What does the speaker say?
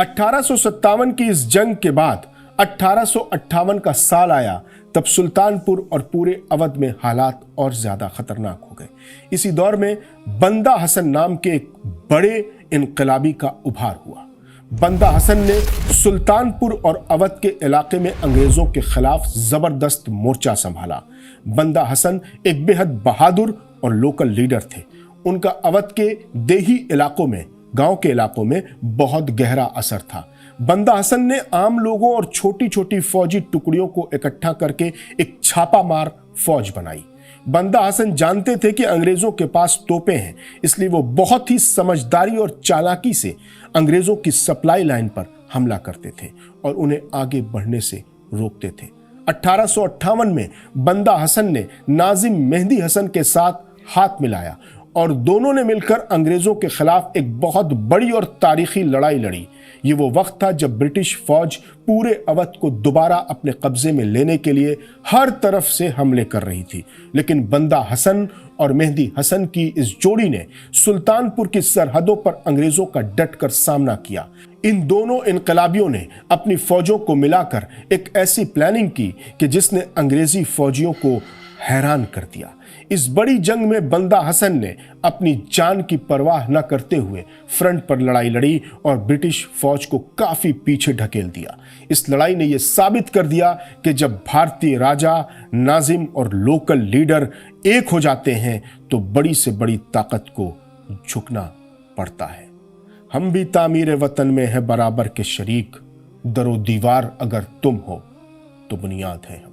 1857 की इस जंग के बाद 1858 का साल आया, तब सुल्तानपुर और पूरे अवध में हालात और ज्यादा खतरनाक हो गए। इसी दौर में बंदा हसन नाम के एक बड़े इनकलाबी का उभार हुआ। बंदा हसन ने सुल्तानपुर और अवध के इलाके में अंग्रेजों के खिलाफ जबरदस्त मोर्चा संभाला। बंदा हसन एक बेहद बहादुर और लोकल लीडर थे। उनका अवध के देही इलाकों में, गांव के इलाकों में बहुत गहरा असर था। बंदा हसन ने आम लोगों और छोटी छोटी फौजी टुकड़ियों को इकट्ठा करके एक छापामार फौज बनाई। बंदा हसन जानते थे कि अंग्रेजों के पास तोपें हैं, इसलिए वो बहुत ही समझदारी और चालाकी से अंग्रेजों की सप्लाई लाइन पर हमला करते थे और उन्हें आगे बढ़ने से रोकते थे। 1858 में बंदा हसन ने नाजिम मेहदी हसन के साथ हाथ मिलाया और दोनों ने मिलकर अंग्रेजों के खिलाफ एक बहुत बड़ी और तारीखी लड़ाई लड़ी। ये वो वक्त था जब ब्रिटिश फौज पूरे अवध को दोबारा अपने कब्जे में लेने के लिए हर तरफ से हमले कर रही थी, लेकिन बंदा हसन और मेहदी हसन की इस जोड़ी ने सुल्तानपुर की सरहदों पर अंग्रेजों का डटकर सामना किया। इन दोनों इनकलाबियों ने अपनी फौजों को मिलाकर एक ऐसी प्लानिंग की कि जिसने अंग्रेजी फौजियों को हैरान कर दिया। इस बड़ी जंग में बंदा हसन ने अपनी जान की परवाह न करते हुए फ्रंट पर लड़ाई लड़ी और ब्रिटिश फौज को काफी पीछे ढकेल दिया। इस लड़ाई ने यह साबित कर दिया कि जब भारतीय राजा, नाजिम और लोकल लीडर एक हो जाते हैं तो बड़ी से बड़ी ताकत को झुकना पड़ता है। हम भी तामीर वतन में है बराबर के शरीक, दरो दीवार अगर तुम हो तो बुनियाद है हम।